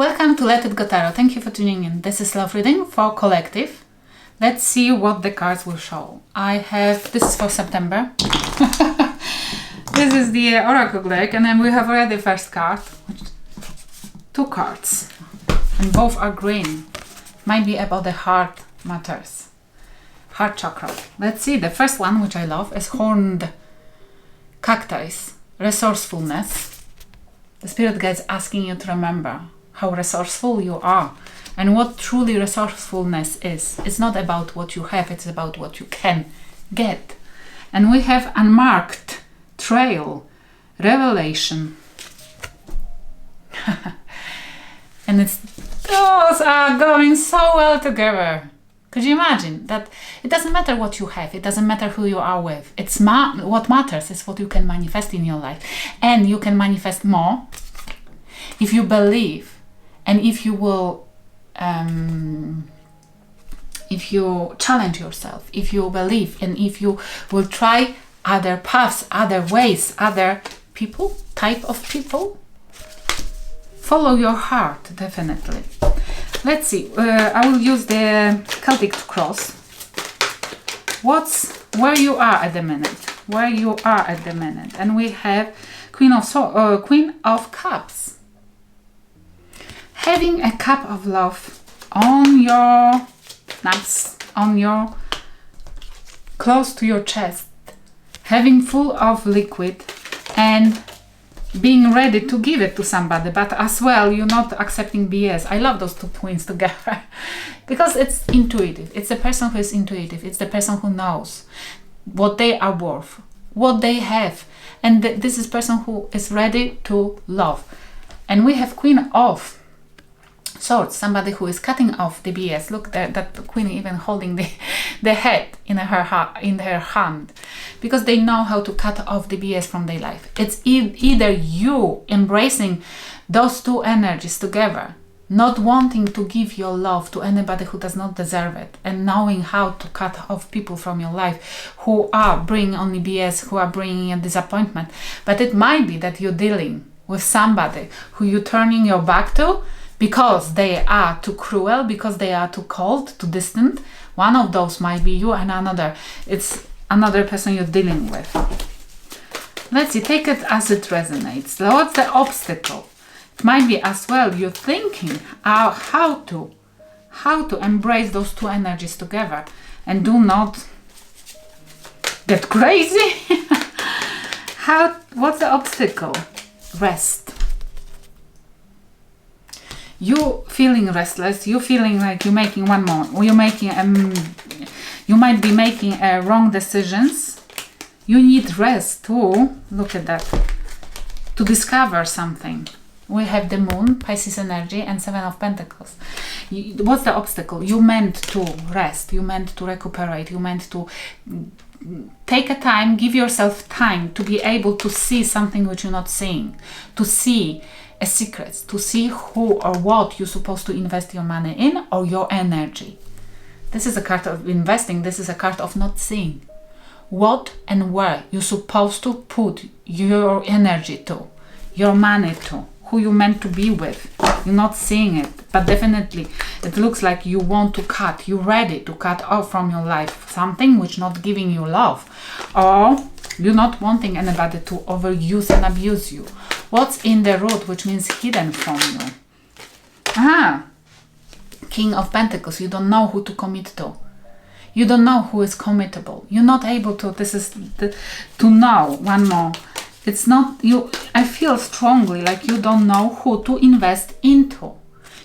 Welcome to Let It Go Tarot. Thank you for tuning in. This is love reading for collective. Let's see what the cards will show. This is for September. This is the Oracle deck, and then we have already the first card. Two cards, and both are green. Might be about the heart matters. Heart chakra. Let's see. The first one, which I love, is Horned Cactus. Resourcefulness. The spirit guides asking you to remember how resourceful you are and what truly resourcefulness is. It's not about what you have, it's about what you can get. And we have Unmarked Trail, Revelation. And those are going so well together. Could you imagine that? It doesn't matter what you have, it doesn't matter who you are with. What matters is what you can manifest in your life. And you can manifest more if you believe, and if you will, if you challenge yourself, if you believe, and if you will try other paths, other ways, other people, type of people. Follow your heart, definitely. Let's see. I will use the Celtic cross. Where you are at the minute? Where you are at the minute? And we have Queen of Cups. Having a cup of love on your nuts, close to your chest, having full of liquid, and being ready to give it to somebody, but as well you're not accepting BS. I love those two twins together because it's intuitive. It's the person who is intuitive. It's the person who knows what they are worth, what they have, and this is person who is ready to love. And we have Queen of Swords, somebody who is cutting off the BS. Look, that queen even holding the head in her hand, because they know how to cut off the BS from their life. It's either you embracing those two energies together, not wanting to give your love to anybody who does not deserve it, and knowing how to cut off people from your life who are bringing only BS, who are bringing a disappointment. But it might be that you're dealing with somebody who you're turning your back to because they are too cruel, because they are too cold, too distant. One of those might be you, and it's another person you're dealing with. Let's see, take it as it resonates. So what's the obstacle? It might be as well you're thinking how to embrace those two energies together and do not get crazy. What's the obstacle? Rest. You feeling restless, you feeling like you're making you might be making wrong decisions. You need rest too. Look at that. To discover something. We have the Moon, Pisces energy, and Seven of Pentacles. What's the obstacle? You meant to rest, you meant to recuperate, you meant to take a time, give yourself time to be able to see something which you're not seeing, to see a secret, to see who or what you're supposed to invest your money in, or your energy. This is a card of investing. This is a card of not seeing what and where you're supposed to put your energy to, your money to, who you meant to be with. You're not seeing it, but definitely it looks like you want to cut, you're ready to cut off from your life something which not giving you love, or you're not wanting anybody to overuse and abuse you. What's in the root, which means hidden from you? King of Pentacles. You don't know who to commit to. You don't know who is committable. You're not able to. To know. One more. It's not you. I feel strongly like you don't know who to invest into.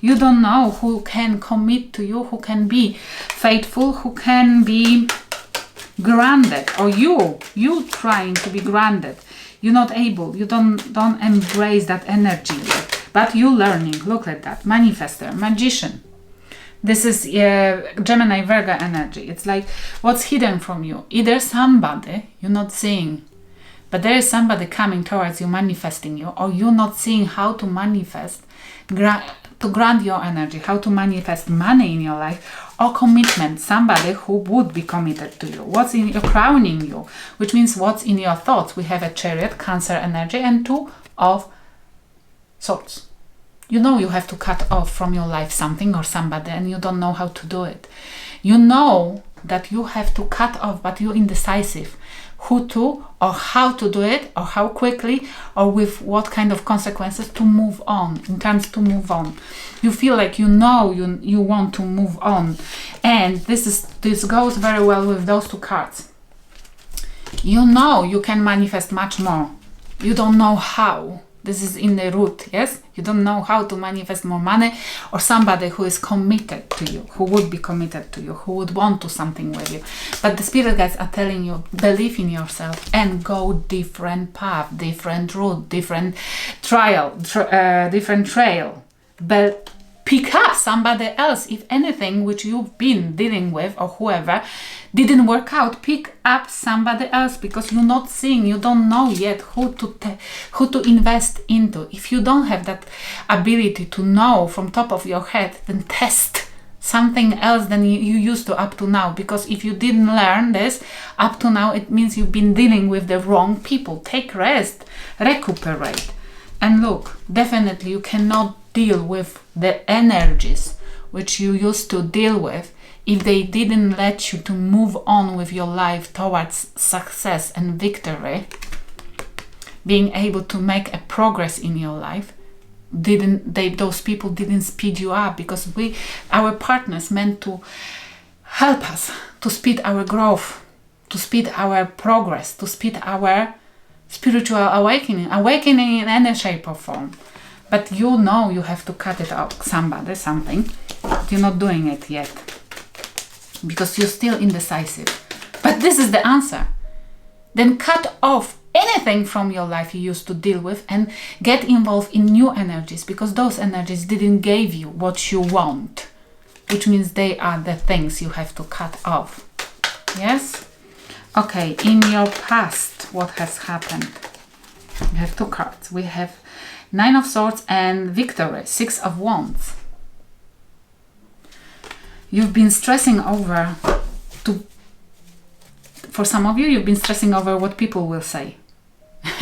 You don't know who can commit to you, who can be faithful, who can be grounded, or you trying to be grounded. You're not able, you don't embrace that energy yet, but you're learning. Look at that. Manifester, Magician. This is Gemini, Virgo energy. It's like what's hidden from you. Either somebody you're not seeing, but there is somebody coming towards you, manifesting you, or you're not seeing how to manifest, to grant your energy, how to manifest money in your life, or commitment, somebody who would be committed to you. What's in your crowning you, which means what's in your thoughts. We have a Chariot, Cancer energy, and Two of Swords. You know you have to cut off from your life something or somebody and you don't know how to do it. You know that you have to cut off, but you're indecisive who to or how to do it, or how quickly, or with what kind of consequences to move on, in terms to move on. You feel like you want to move on. And this goes very well with those two cards. You know you can manifest much more. You don't know how. This is in the root, yes? You don't know how to manifest more money, or somebody who is committed to you, who would be committed to you, who would want to something with you. But the spirit guides are telling you, believe in yourself and go different path, different route, different different trail. But pick up somebody else. If anything which you've been dealing with, or whoever, didn't work out, pick up somebody else, because you're not seeing, you don't know yet who to invest into. If you don't have that ability to know from top of your head, then test something else than you used to up to now. Because if you didn't learn this up to now, it means you've been dealing with the wrong people. Take rest, recuperate. And look, definitely you cannot deal with the energies which you used to deal with if they didn't let you to move on with your life towards success and victory, being able to make a progress in your life. Those people didn't speed you up, because our partners meant to help us to speed our growth, to speed our progress, to speed our spiritual awakening in any shape or form. But you know you have to cut it out, something. But you're not doing it yet, because you're still indecisive. But this is the answer. Then cut off anything from your life you used to deal with and get involved in new energies, because those energies didn't give you what you want, which means they are the things you have to cut off. Yes? Okay, in your past, what has happened? We have two cards. We have Nine of Swords and Victory, Six of Wands. You've been stressing over, for some of you, you've been stressing over what people will say.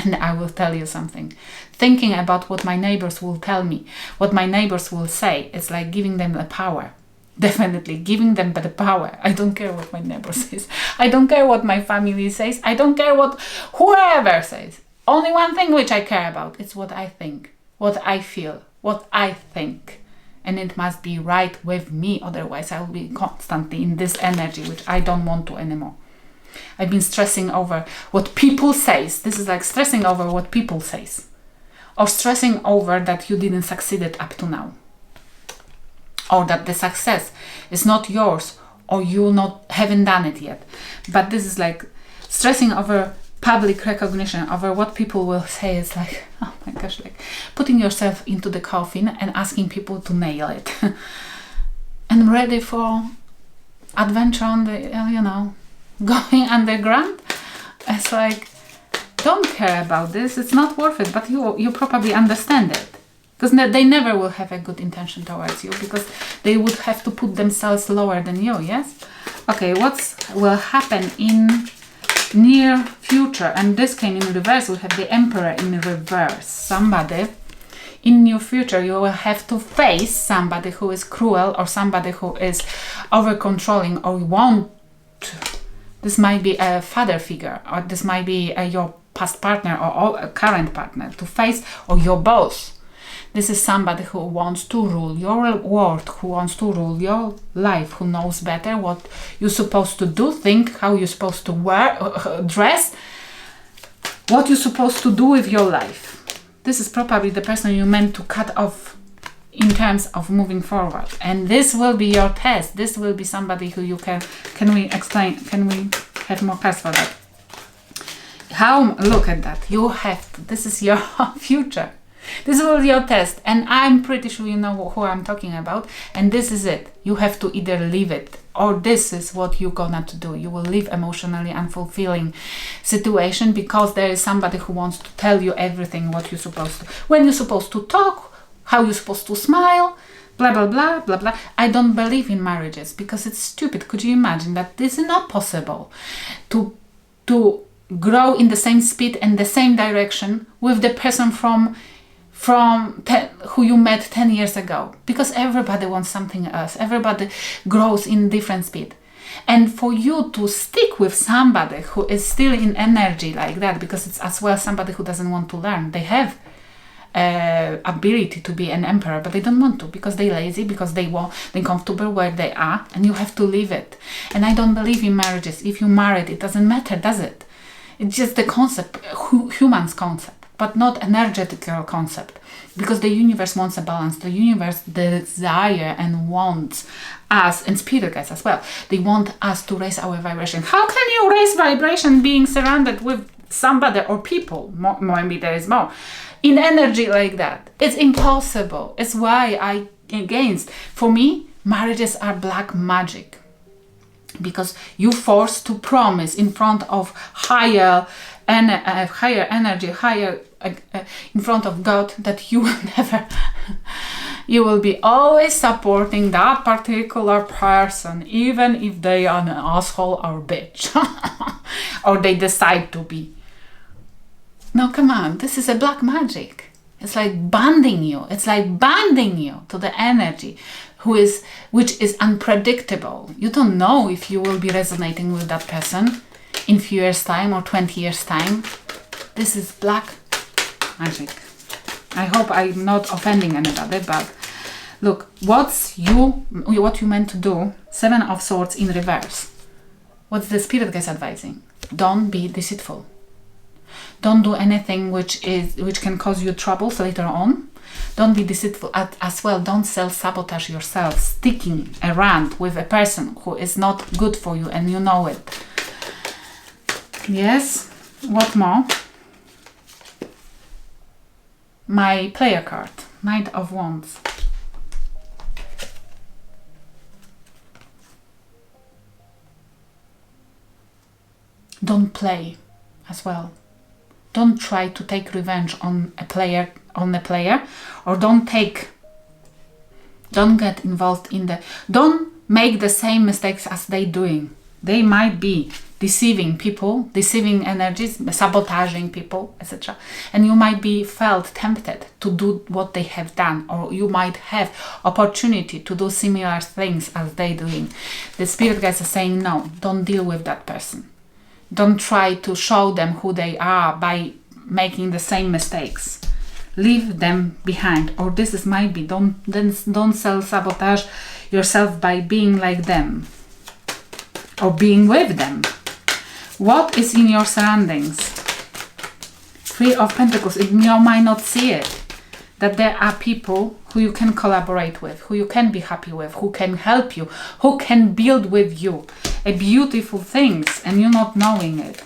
And I will tell you something. Thinking about what my neighbors will tell me, what my neighbors will say, it's like giving them the power. Definitely giving them the power. I don't care what my neighbor says. I don't care what my family says. I don't care what whoever says. Only one thing which I care about, it's what I think, what I feel, what I think. And it must be right with me, otherwise I will be constantly in this energy, which I don't want to anymore. I've been stressing over what people says. This is like stressing over what people says. Or stressing over that you didn't succeed it up to now. Or that the success is not yours, or you haven't done it yet. But this is like stressing over public recognition, over what people will say. Is like, oh my gosh, like putting yourself into the coffin and asking people to nail it. And ready for adventure on the, going underground. It's like, don't care about this, it's not worth it, but you probably understand it. Because they never will have a good intention towards you, because they would have to put themselves lower than you, yes? Okay, what will happen in near future? And this came in reverse. We have the Emperor in reverse. Somebody in near future, you will have to face somebody who is cruel, or somebody who is over-controlling, or this might be a father figure, or this might be your past partner, or a current partner to face, or your boss. This is somebody who wants to rule your world, who wants to rule your life, who knows better what you're supposed to do, think, how you're supposed to wear, dress, what you're supposed to do with your life. This is probably the person you meant to cut off in terms of moving forward. And this will be your test. This will be somebody who you can we explain, can we have more cards for that? Look at that. This is your future. This will be your test, and I'm pretty sure you know who I'm talking about, and this is it. You have to either leave it, or this is what you're gonna to do. You will leave emotionally unfulfilling situation, because there is somebody who wants to tell you everything, what you're supposed to, when you're supposed to talk, how you're supposed to smile, blah blah blah blah blah. I don't believe in marriages, because it's stupid. Could you imagine that this is not possible to grow in the same speed and the same direction with the person from from who you met 10 years ago, because everybody wants something else. Everybody grows in different speed. And for you to stick with somebody who is still in energy like that, because it's as well somebody who doesn't want to learn. They have ability to be an emperor, but they don't want to, because they're lazy, because they're comfortable where they are, and you have to leave it. And I don't believe in marriages. If you married, it doesn't matter, does it? It's just the concept, human's concept, but not energetical concept, because the universe wants a balance. The universe desire and wants us, and spirit guides as well, they want us to raise our vibration. How can you raise vibration being surrounded with somebody or people? Maybe there is more in energy like that. It's impossible. It's why I against. For me, marriages are black magic, because you forced to promise in front of higher energy, in front of God, that you will never, you will be always supporting that particular person, even if they are an asshole or bitch, or they decide to be. No, come on, this is a black magic. It's like bonding you. It's like bonding you to the energy which is unpredictable. You don't know if you will be resonating with that person in few years' time or 20 years' time. This is black magic. I hope I'm not offending anybody, but look, what you meant to do, 7 of Swords in reverse. What's the spirit guys advising? Don't be deceitful. Don't do anything which can cause you troubles later on. Don't be deceitful as well. Don't self-sabotage yourself, sticking around with a person who is not good for you and you know it. Yes, what more? My player card, Knight of Wands. Don't play as well. Don't try to take revenge on a player, or don't get involved don't make the same mistakes as they doing. They might be deceiving people, deceiving energies, sabotaging people, etc. And you might be felt tempted to do what they have done, or you might have opportunity to do similar things as they doing. The spirit guides are saying, no, don't deal with that person. Don't try to show them who they are by making the same mistakes. Leave them behind. Or might be, don't self-sabotage yourself by being like them or being with them. What is in your surroundings? 3 of Pentacles. You might not see it, that there are people who you can collaborate with, who you can be happy with, who can help you, who can build with you beautiful things, and you're not knowing it.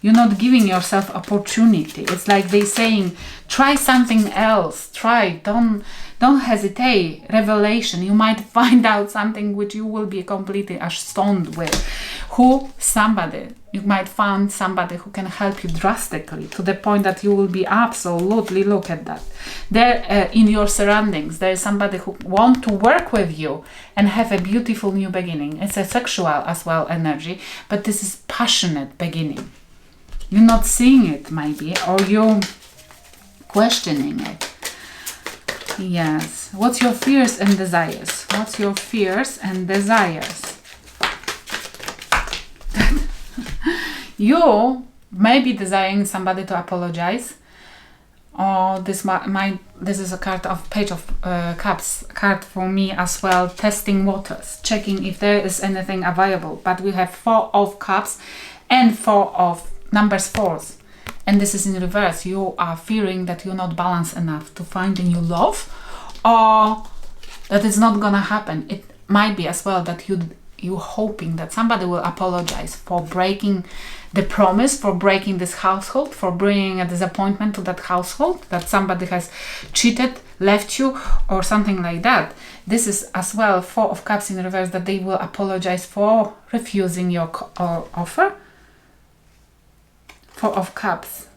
You're not giving yourself opportunity. It's like they saying, try something else. Try. Don't hesitate. Revelation. You might find out something which you will be completely astounded with. You might find somebody who can help you drastically, to the point that you will be absolutely, look at that. There in your surroundings, there is somebody who wants to work with you and have a beautiful new beginning. It's a sexual as well energy, but this is passionate beginning. You're not seeing it, maybe, or you're questioning it. Yes. What's your fears and desires? What's your fears and desires? You may be desiring somebody to apologize, or this is a card of Page of Cups card for me as well. Testing waters, checking if there is anything available. But we have 4 of Cups and 4 of numbers 4s, and this is in reverse. You are fearing that you're not balanced enough to find a new love, or that it's not gonna happen. It might be as well that you're hoping that somebody will apologize for breaking the promise, for breaking this household, for bringing a disappointment to that household, that somebody has cheated, left you, or something like that. This is as well 4 of Cups in reverse, that they will apologize for refusing your offer. 4 of Cups.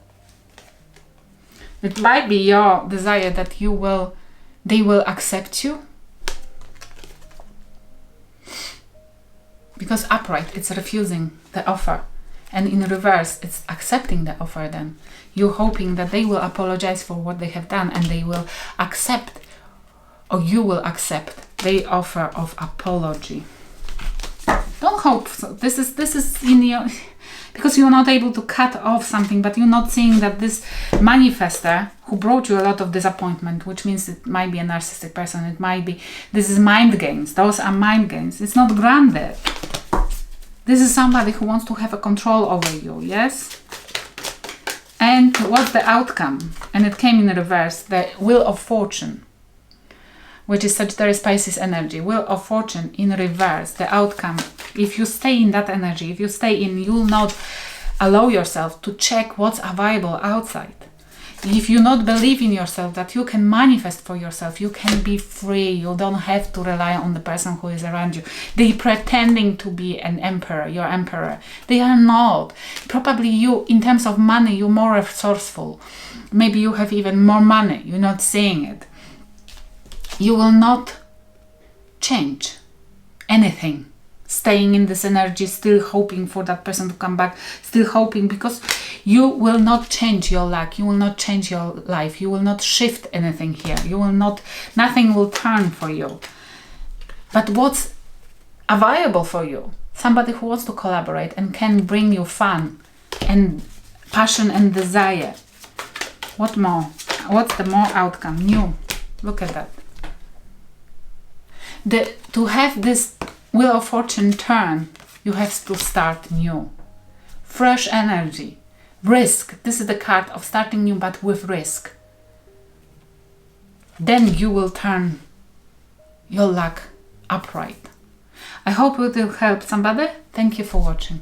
It might be your desire that they will accept you. Because upright, it's refusing the offer. And in reverse, it's accepting the offer then. You're hoping that they will apologize for what they have done and they will accept, or you will accept their offer of apology. Don't hope so. This is in your, because you're not able to cut off something, but you're not seeing that this manifester who brought you a lot of disappointment, which means it might be a narcissistic person, it might be, this is mind games. Those are mind games. It's not grounded. This is somebody who wants to have a control over you, yes? And what's the outcome? And it came in reverse, the Wheel of Fortune, which is Sagittarius Pisces energy. Wheel of Fortune in reverse, the outcome. If you stay in that energy, if you stay in, you will not allow yourself to check what's available outside. If you not believe in yourself, that you can manifest for yourself, you can be free, you don't have to rely on the person who is around you. They pretending to be an emperor, your emperor. They are not. Probably you, in terms of money, you're more resourceful. Maybe you have even more money, you're not seeing it. You will not change anything. Staying in this energy, still hoping for that person to come back, still hoping, because you will not change your luck, you will not change your life, you will not shift anything here, you will not, nothing will turn for you. But what's available for you? Somebody who wants to collaborate and can bring you fun and passion and desire. What more? What's the more outcome? New. Look at that. To have this Wheel of Fortune turn, you have to start new. Fresh energy. Risk. This is the card of starting new, but with risk. Then you will turn your luck upright. I hope it will help somebody. Thank you for watching.